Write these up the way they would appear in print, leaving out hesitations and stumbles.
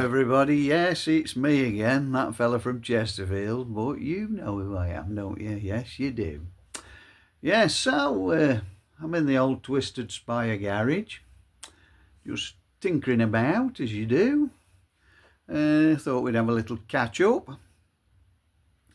everybody. Yes, it's me again, that fella from Chesterfield, but you know who I am, don't you? Yes, you do. Yes, so I'm in the old Twisted Spire garage, just tinkering about as you do. Thought we'd have a little catch up.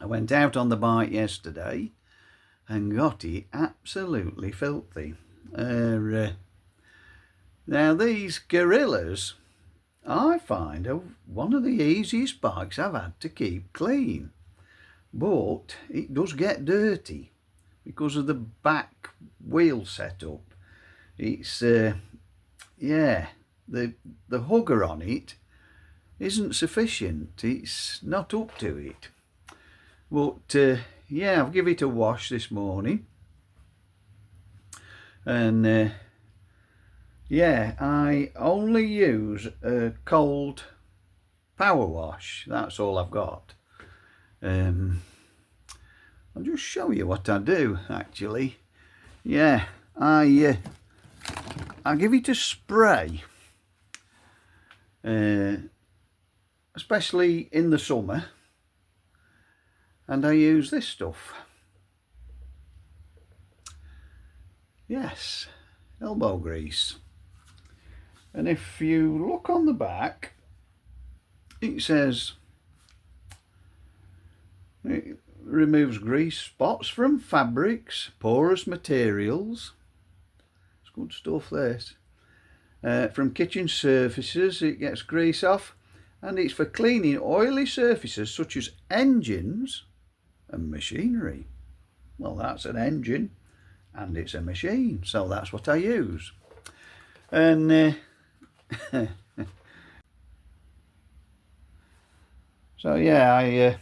I went out on the bike yesterday and got it absolutely filthy. Now these Guerillas, I find, are one of the easiest bikes I've had to keep clean, but it does get dirty because of the back wheel setup. It's yeah, the hugger on it isn't sufficient. It's not up to it. But yeah, I've given it a wash this morning, and yeah, I only use a cold power wash. That's all I've got. I'll just show you what I do actually. Yeah, I give it a spray, especially in the summer, and I use this stuff. Yes, elbow grease. And if you look on the back, it says it removes grease spots from fabrics, porous materials. It's good stuff, this. From kitchen surfaces, it gets grease off, and it's for cleaning oily surfaces such as engines and machinery. Well, that's an engine and it's a machine, so that's what I use. And so yeah,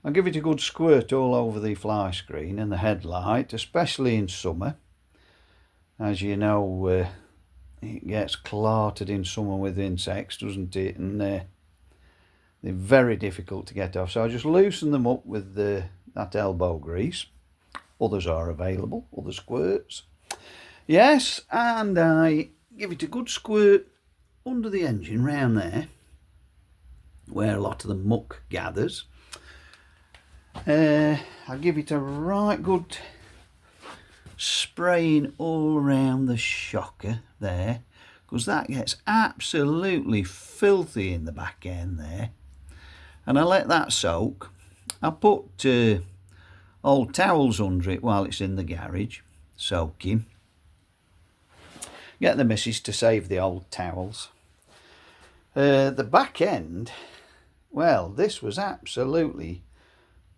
I give it a good squirt all over the fly screen and the headlight, especially in summer. As you know, it gets clotted in summer with insects, doesn't it? And they're very difficult to get off. So I just loosen them up with that elbow grease. Others are available, other squirts. Yes, and I give it a good squirt under the engine round there, where a lot of the muck gathers. I give it a right good spraying all around the shocker there, because that gets absolutely filthy in the back end there. And I let that soak. I put old towels under it while it's in the garage soaking. Get the missus to save the old towels. The back end, well, this was absolutely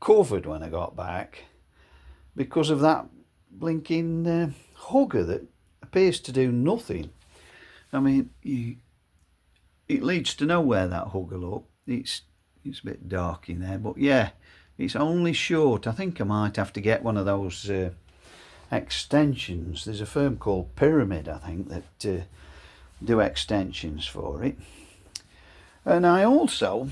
covered when I got back because of that blinking hugger that appears to do nothing. I mean, it leads to nowhere, that hugger, look. It's a bit dark in there, but yeah, it's only short. I think I might have to get one of those extensions. There's a firm called Pyramid, I think, that do extensions for it. And I also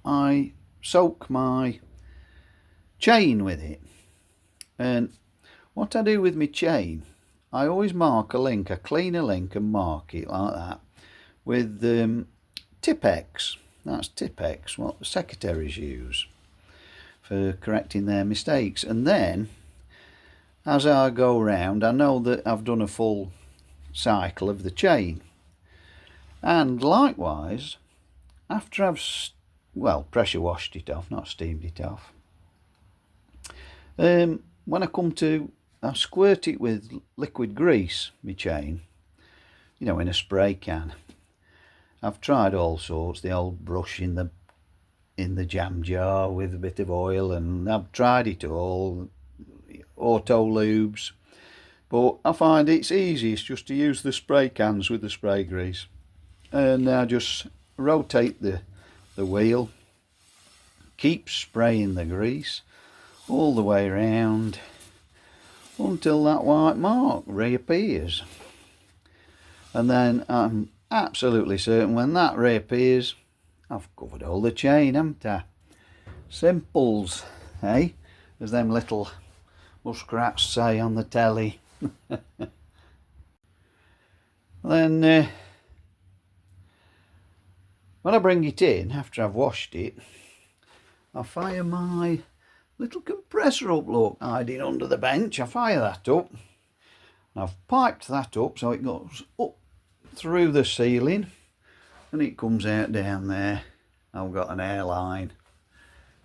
I soak my chain with it. And what I do with my chain, I always mark a link. I clean a link and mark it like that with Tipp-Ex. That's Tipp-Ex, what the secretaries use for correcting their mistakes. And then as I go round, I know that I've done a full cycle of the chain. And likewise, after I've pressure washed it off, not steamed it off, when I come to, I squirt it with liquid grease, my chain, you know, in a spray can. I've tried all sorts, the old brush in the jam jar with a bit of oil, and I've tried it all, auto lubes, but I find it's easiest just to use the spray cans with the spray grease. And I just rotate the wheel, keep spraying the grease all the way around until that white mark reappears. And then I'm absolutely certain when that reappears, I've covered all the chain, haven't I? Simples, eh? As them little muskrats say on the telly. Then when I bring it in, after I've washed it, I fire my little compressor up, look, hiding under the bench. I fire that up. I've piped that up so it goes up through the ceiling and it comes out down there. I've got an airline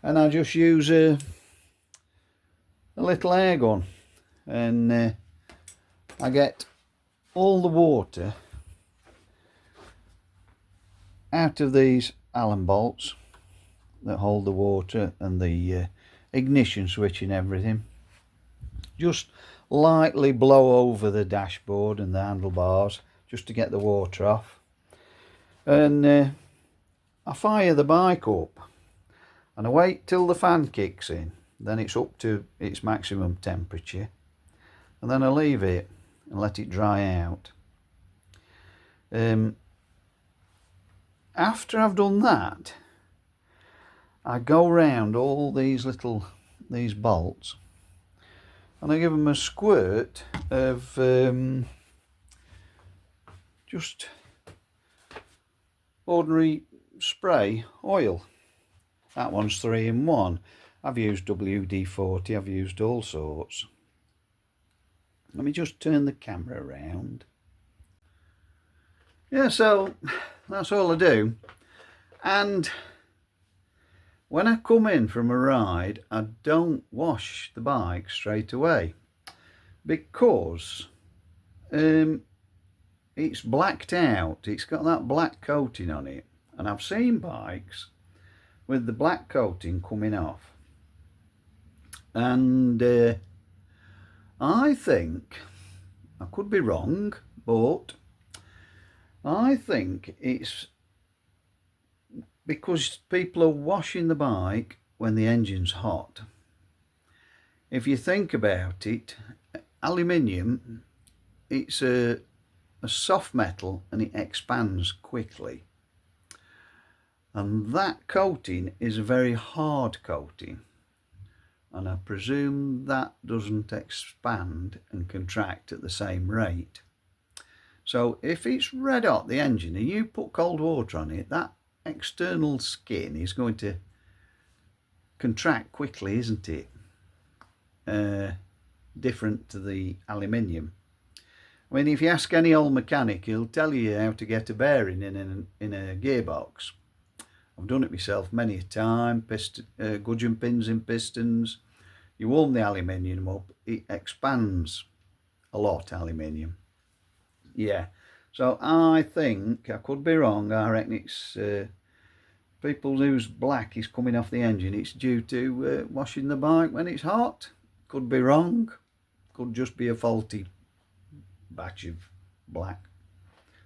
and I just use a little air gun, and I get all the water out of these Allen bolts that hold the water and the ignition switch and everything. Just lightly blow over the dashboard and the handlebars just to get the water off, and I fire the bike up and I wait till the fan kicks in. Then it's up to its maximum temperature, and then I leave it and let it dry out. After I've done that, I go round all these bolts and I give them a squirt of just ordinary spray oil. That one's 3-in-1. I've used WD-40, I've used all sorts. Let me just turn the camera around. Yeah, so that's all I do. And when I come in from a ride, I don't wash the bike straight away because it's blacked out. It's got that black coating on it, and I've seen bikes with the black coating coming off, and I think, I could be wrong, but I think it's because people are washing the bike when the engine's hot. If you think about it, aluminium, it's a soft metal and it expands quickly. And that coating is a very hard coating. And I presume that doesn't expand and contract at the same rate. So if it's red hot, the engine, and you put cold water on it, that external skin is going to contract quickly, isn't it? Different to the aluminium. I mean, if you ask any old mechanic, he'll tell you how to get a bearing in a gearbox. I've done it myself many a time. Gudgeon pins in pistons. You warm the aluminium up, it expands a lot, aluminium. Yeah, so I think, I could be wrong, I reckon it's people whose black is coming off the engine, it's due to washing the bike when it's hot. Could be wrong, could just be a faulty batch of black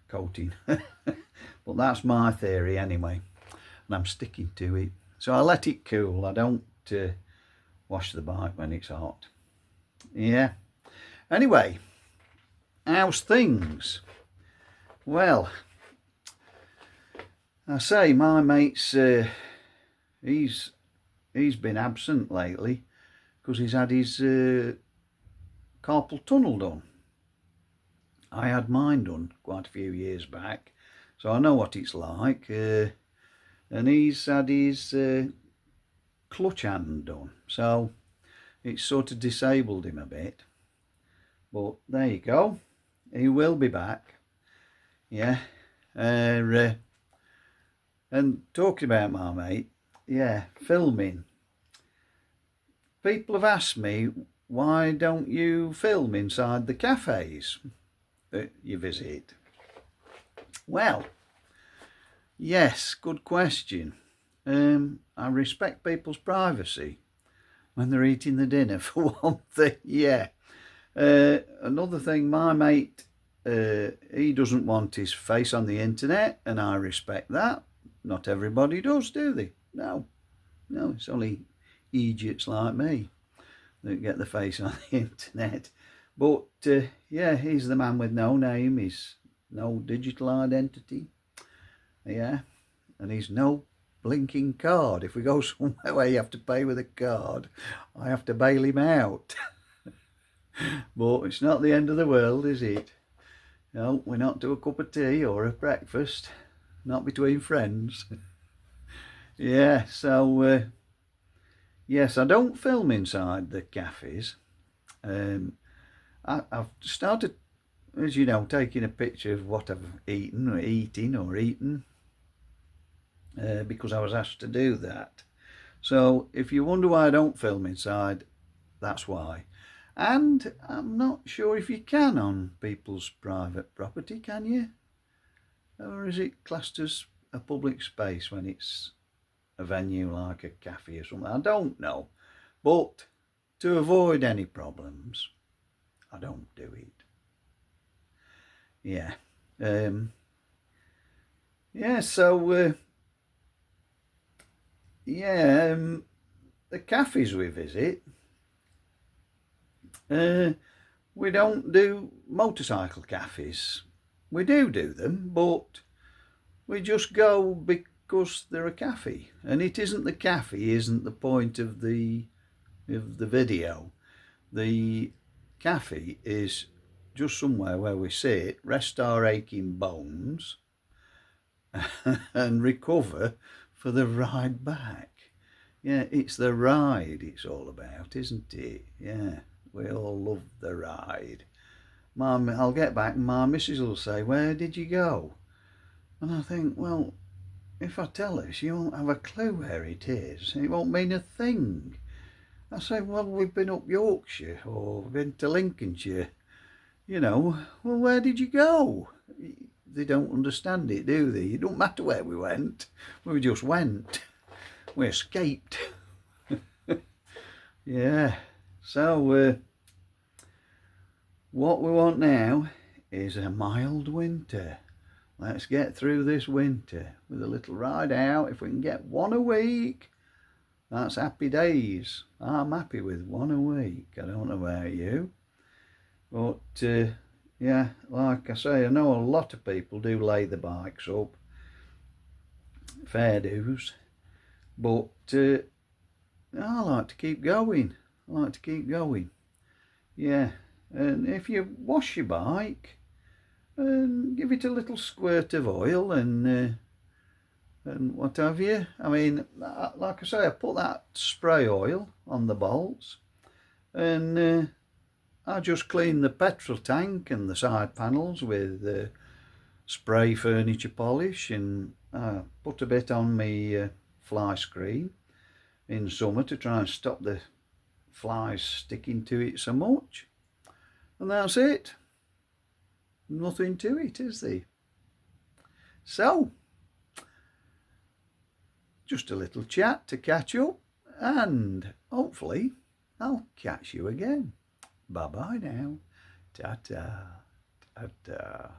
coating. But that's my theory anyway, and I'm sticking to it. So I let it cool, I don't wash the bike when it's hot. Yeah, anyway, how's things? Well, I say my mate's he's been absent lately because he's had his carpal tunnel done. I had mine done quite a few years back, so I know what it's like. And he's had his clutch hand done, so it's sort of disabled him a bit. But there you go, he will be back. Yeah. And talking about my mate, yeah, filming. People have asked me, why don't you film inside the cafes that you visit? Well, yes, good question. I respect people's privacy when they're eating the dinner, for one thing. Yeah. Another thing, my mate, he doesn't want his face on the internet, and I respect that. Not everybody does, do they? No, it's only idiots like me that get the face on the internet. But yeah, he's the man with no name, he's no digital identity. Yeah, and he's no blinking card. If we go somewhere where you have to pay with a card, I have to bail him out. But it's not the end of the world, is it? No, we're not to a cup of tea or a breakfast, not between friends. Yeah, so yes, I don't film inside the cafes. I've started, as you know, taking a picture of what I've eaten or eaten because I was asked to do that. So if you wonder why I don't film inside, that's why. And I'm not sure if you can on people's private property, can you? Or is it classed as a public space when it's a venue like a cafe or something? I don't know. But to avoid any problems, I don't do it. Yeah. Yeah, so yeah, the cafes we visit, we don't do motorcycle cafes. We do them, but we just go because they're a cafe, and it isn't the cafe isn't the point of the video. The cafe is just somewhere where we sit, rest our aching bones, and recover for the ride back. Yeah, it's the ride it's all about, isn't it? Yeah, we all love the ride. I'll get back and my missus will say, "Where did you go?" And I think, well, if I tell her, she won't have a clue where it is. It won't mean a thing. I say, well, we've been up Yorkshire or we've been to Lincolnshire. You know, well, where did you go? They don't understand it, do they? It don't matter where we went. We just went. We escaped. Yeah. So, what we want now is a mild winter. Let's get through this winter with a little ride out. If we can get one a week, that's happy days. I'm happy with one a week. I don't know about you. But, yeah, like I say, I know a lot of people do lay the bikes up. Fair dues. But I like to keep going. Yeah. And if you wash your bike and give it a little squirt of oil and what have you. I mean, like I say, I put that spray oil on the bolts and I just clean the petrol tank and the side panels with spray furniture polish, and put a bit on me fly screen in summer to try and stop the flies sticking to it so much. And that's it. Nothing to it, is there? So, just a little chat to catch up, and hopefully I'll catch you again. Bye bye now. Ta-ta. Ta-ta.